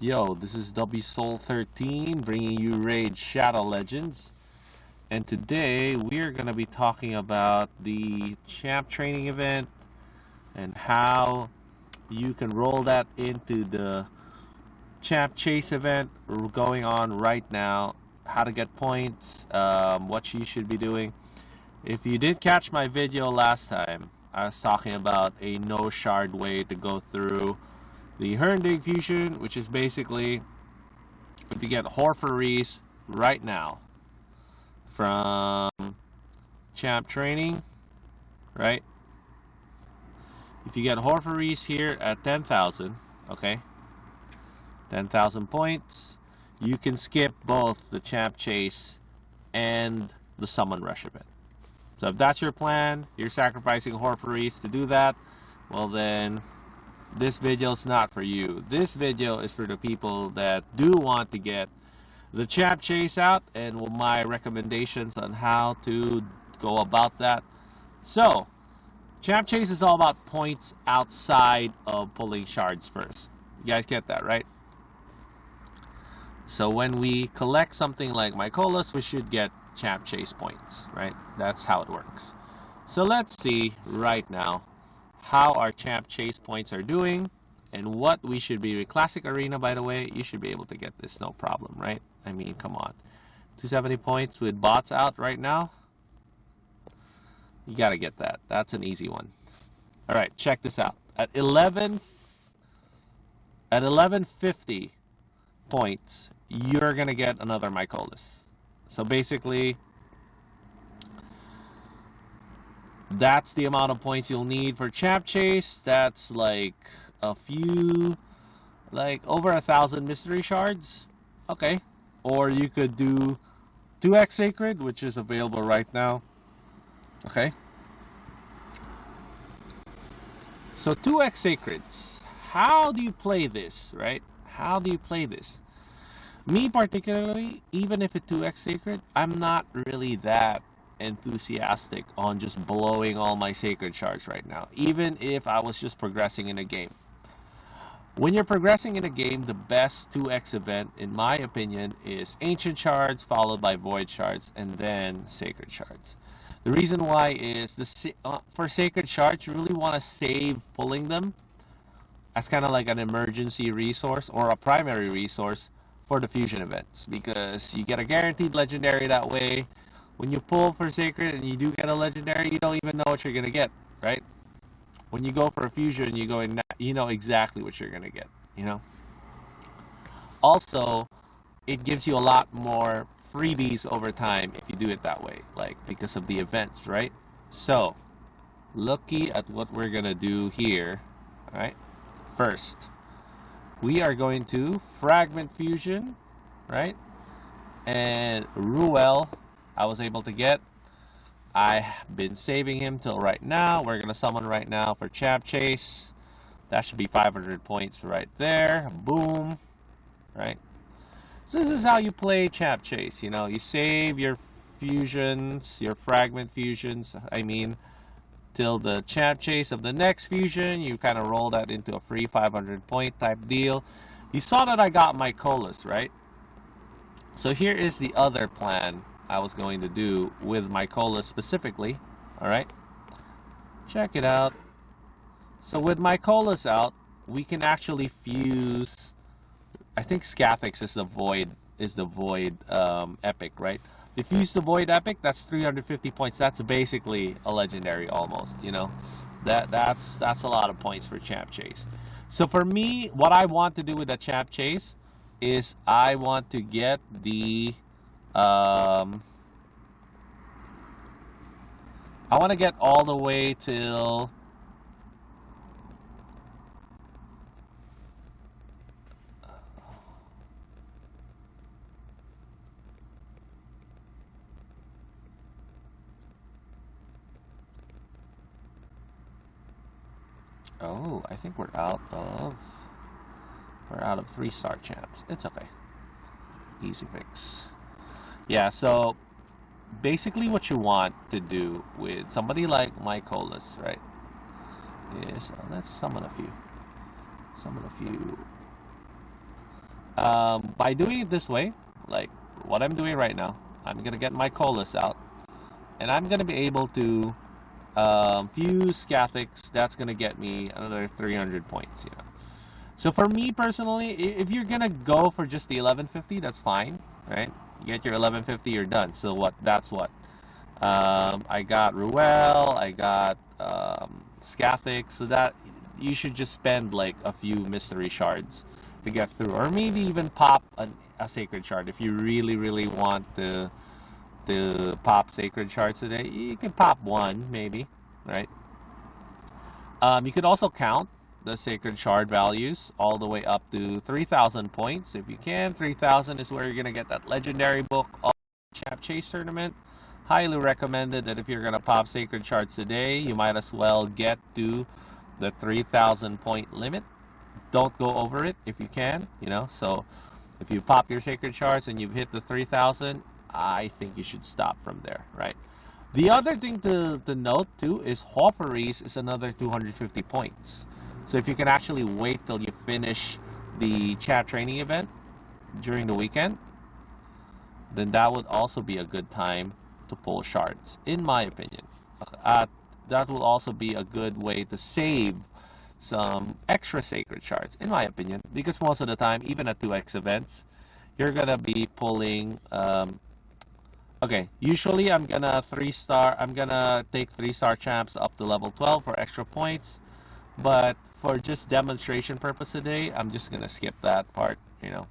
Yo, this is WSoul13 bringing you Raid Shadow Legends. And today we're going to be talking about the champ training event and how you can roll that into the champ chase event going on right now, how to get points, what you should be doing. If you did catch my video last time, I was talking about a no shard way to go through the Hurndig fusion, which is basically if you get Horfurries right now from champ training, right? If you get Horfurries here at 10,000, okay, 10,000 points, you can skip both the champ chase and the summon rush event. So if that's your plan, you're sacrificing Horfurries to do that, well then this video is not for you. This video is for the people that do want to get the champ chase out and my recommendations on how to go about that. So, champ chase is all about points outside of pulling shards first. You guys get that, right? So when we collect something like Mycolas, we should get champ chase points, right? That's how it works. So let's see right now how our champ chase points are doing and what we should be with Classic Arena. By the way, you should be able to get this no problem, right? I mean, come on, 270 points with bots out right now, you gotta get that. That's an easy one. All right, check this out. At 1150 points, you're gonna get another Mycolas. So basically that's the amount of points you'll need for champ chase. That's like a few, like over 1,000 mystery shards. Okay. Or you could do 2x Saxred, which is available right now. Okay. So 2x Saxreds. How do you play this, right? How do you play this? Me particularly, even if it's 2x Saxred, I'm not really that enthusiastic on just blowing all my sacred shards right now, even if I was just progressing in a game. When you're progressing in a game, the best 2x event, in my opinion, is ancient shards followed by void shards and then sacred shards. The reason why is for sacred shards, you really want to save pulling them as kind of like an emergency resource or a primary resource for the fusion events, because you get a guaranteed legendary that way. When you pull for Sacred and you do get a legendary, you don't even know what you're going to get, right? When you go for a fusion, you know exactly what you're going to get, you know? Also, it gives you a lot more freebies over time if you do it that way, like because of the events, right? So, looky at what we're going to do here, all right? First, we are going to Fragment Fusion, right? And Ruel, I was able to get. I've been saving him till right now. We're going to summon right now for champ chase. That should be 500 points right there. Boom. Right? So this is how you play champ chase. You know, you save your fusions, your fragment fusions, I mean, till the champ chase of the next fusion. You kind of roll that into a free 500 point type deal. You saw that I got Mycolas, right? So here is the other plan I was going to do with Mycolas specifically. All right, check it out. So with Mycolas out, we can actually fuse. I think Scathix is the void epic, right? If you fuse the void epic, that's 350 points. That's basically a legendary almost. You know, that's a lot of points for champ chase. So for me, what I want to do with the champ chase is I want to get the I want to get all the way till oh, I think we're out of 3-star champs. It's okay. Easy fix. Yeah, so basically what you want to do with somebody like Mycolas, right, is let's summon a few. By doing it this way, like what I'm doing right now, I'm gonna get my colas out, and I'm gonna be able to fuse Scathix. That's gonna get me another 300 points, you know. So for me personally, if you're gonna go for just the 1150, that's fine, right? You get your 1150, you're done. So what? That's what. I got Ruel, I got Scathix, so that you should just spend like a few mystery shards to get through, or maybe even pop a sacred shard if you really want to pop sacred shards today. You can pop one maybe, right? You could also count the sacred shard values all the way up to 3,000 points if you can. 3,000 is where you're gonna get that legendary book of Champ Chase tournament. Highly recommended that if you're gonna pop sacred shards today, you might as well get to the 3,000 point limit. Don't go over it if you can, you know. So if you pop your sacred shards and you've hit the 3,000, I think you should stop from there, right? The other thing to note too is Hofferese is another 250 points. So if you can actually wait till you finish the chat training event during the weekend, then that would also be a good time to pull shards, in my opinion. That will also be a good way to save some extra sacred shards, in my opinion, because most of the time, even at 2x events, you're gonna be pulling. Okay, usually I'm gonna take 3-star champs up to level 12 for extra points, but for just demonstration purpose today, I'm just gonna skip that part, you know.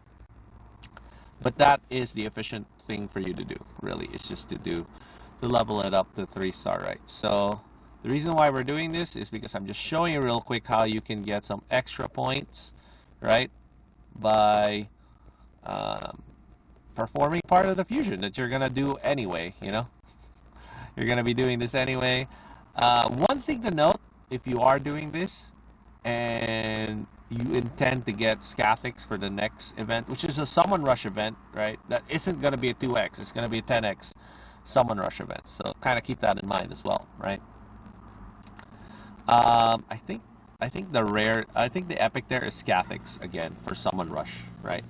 But that is the efficient thing for you to do, really. It's just to level it up to 3-star, right? So the reason why we're doing this is because I'm just showing you real quick how you can get some extra points, right? By performing part of the fusion that you're gonna do anyway, you know. You're gonna be doing this anyway. One thing to note, if you are doing this and you intend to get Scathix for the next event, which is a Summon Rush event, right? That isn't gonna be a 2x, it's gonna be a 10x Summon Rush event. So kind of keep that in mind as well, right? I think the epic there is Scathix again for Summon Rush, right?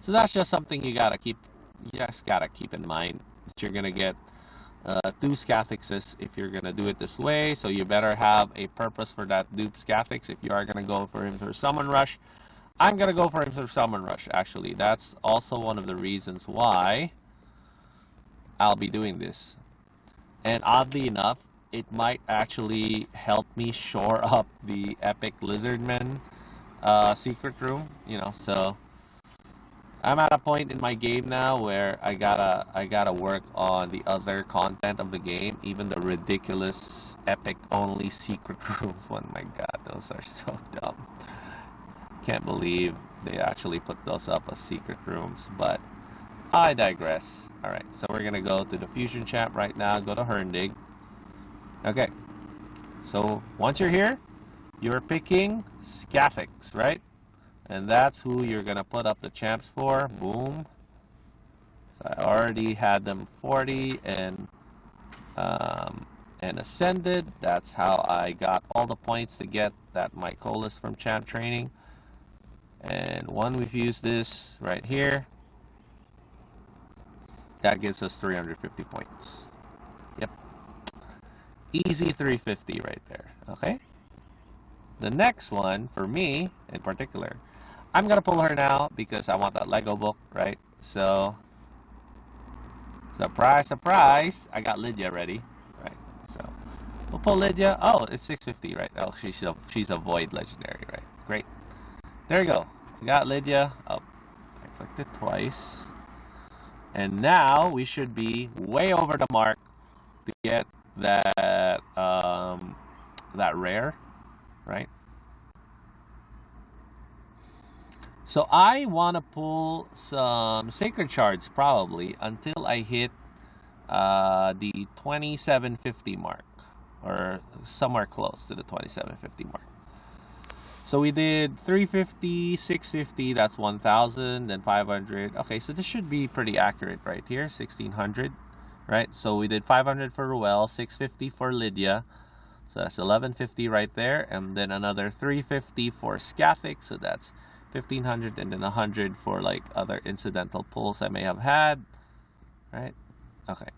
So that's just something you just gotta keep in mind, that you're gonna get 2 Scathixes if you're gonna do it this way. So you better have a purpose for that dupe Scathix if you are gonna go for him for Summon Rush. I'm gonna go for him for Summon Rush, actually. That's also one of the reasons why I'll be doing this. And oddly enough, it might actually help me shore up the epic Lizardman secret room, you know. So I'm at a point in my game now where I gotta work on the other content of the game, even the ridiculous epic only secret rooms. Oh my god, those are so dumb. Can't believe they actually put those up as secret rooms, but I digress. Alright, so we're gonna go to the fusion champ right now, go to Hurndig. Okay, so once you're here, you're picking Scathix, right? And that's who you're gonna put up the champs for. Boom. So I already had them 40 and ascended. That's how I got all the points to get that Mycolas from champ training. And when we fuse this right here, that gives us 350 points. Yep. Easy 350 right there. Okay. The next one for me in particular, I'm gonna pull her now because I want that Lego book, right? So, surprise, surprise! I got Lydia ready, right? So, we'll pull Lydia. Oh, it's 650, right? Oh, she's a void legendary, right? Great. There you go. We got Lydia. Oh, I clicked it twice, and now we should be way over the mark to get that that rare, right? So I want to pull some sacred shards probably until I hit the 2750 mark, or somewhere close to the 2750 mark. So we did 350, 650, that's 1000, then 500. Okay, so this should be pretty accurate right here, 1600, right? So we did 500 for Ruel, 650 for Lydia. So that's 1150 right there, and then another 350 for Scathix, so that's 1500 and then 100 for like other incidental pulls I may have had, right? Okay.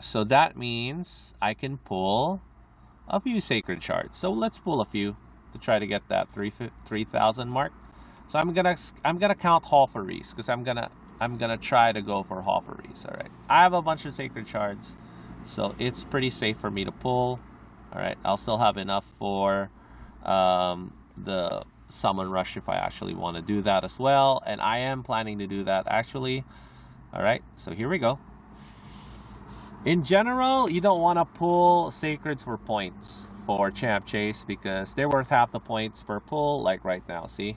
So that means I can pull a few sacred shards. So let's pull a few to try to get that 3,000 mark. So I'm gonna count Hofferys because I'm gonna try to go for Hofferys. All right. I have a bunch of sacred shards, so it's pretty safe for me to pull. All right. I'll still have enough for the summon rush if I actually want to do that as well, and I am planning to do that actually. All right. So here we go. In general, you don't want to pull sacreds for points for champ chase because they're worth half the points per pull, like right now, see?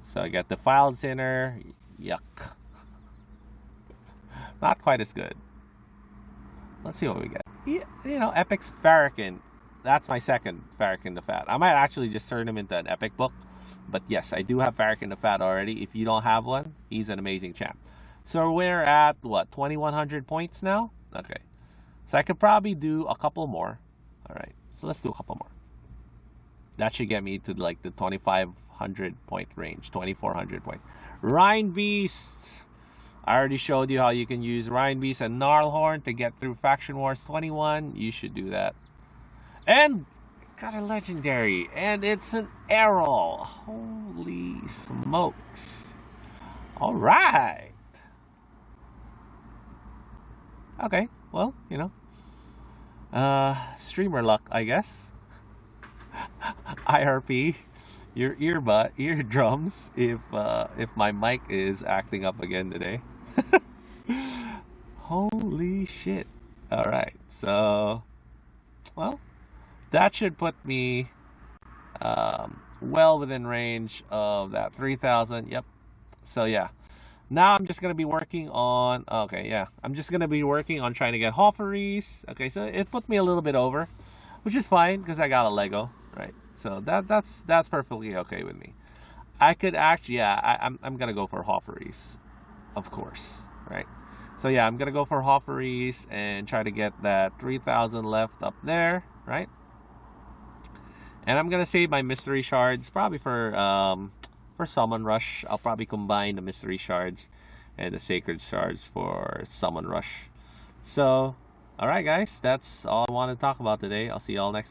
So I get defiled sinner, yuck. Not quite as good. Let's see what we get. You know, Epic's Farrakhan. That's my second Farrakhan the Fat. I might actually just turn him into an epic book. But yes, I do have Farrakhan the Fat already. If you don't have one, he's an amazing champ. So we're at, what, 2,100 points now? Okay. So I could probably do a couple more. All right. So let's do a couple more. That should get me to like the 2,500 point range, 2,400 points. Rhine Beast. I already showed you how you can use Rhine Beast and Gnarlhorn to get through Faction Wars 21. You should do that. And got a legendary. And it's an Errol. Holy smokes. All right. Okay, well, you know, streamer luck, I guess. IRP, your eardrums, if my mic is acting up again today. Holy shit! All right, so, well, that should put me well within range of that 3,000. Yep. So yeah. Now I'm just going to be working on, okay, yeah. I'm just going to be working on trying to get Hofferys. Okay, so it put me a little bit over, which is fine because I got a Lego, right? So that's perfectly okay with me. I could actually, yeah, I'm going to go for Hofferys, of course, right? So yeah, I'm going to go for Hofferys and try to get that 3,000 left up there, right? And I'm going to save my mystery shards probably for Summon Rush. I'll probably combine the mystery shards and the sacred shards for Summon Rush. So, alright guys, that's all I want to talk about today. I'll see you all next time.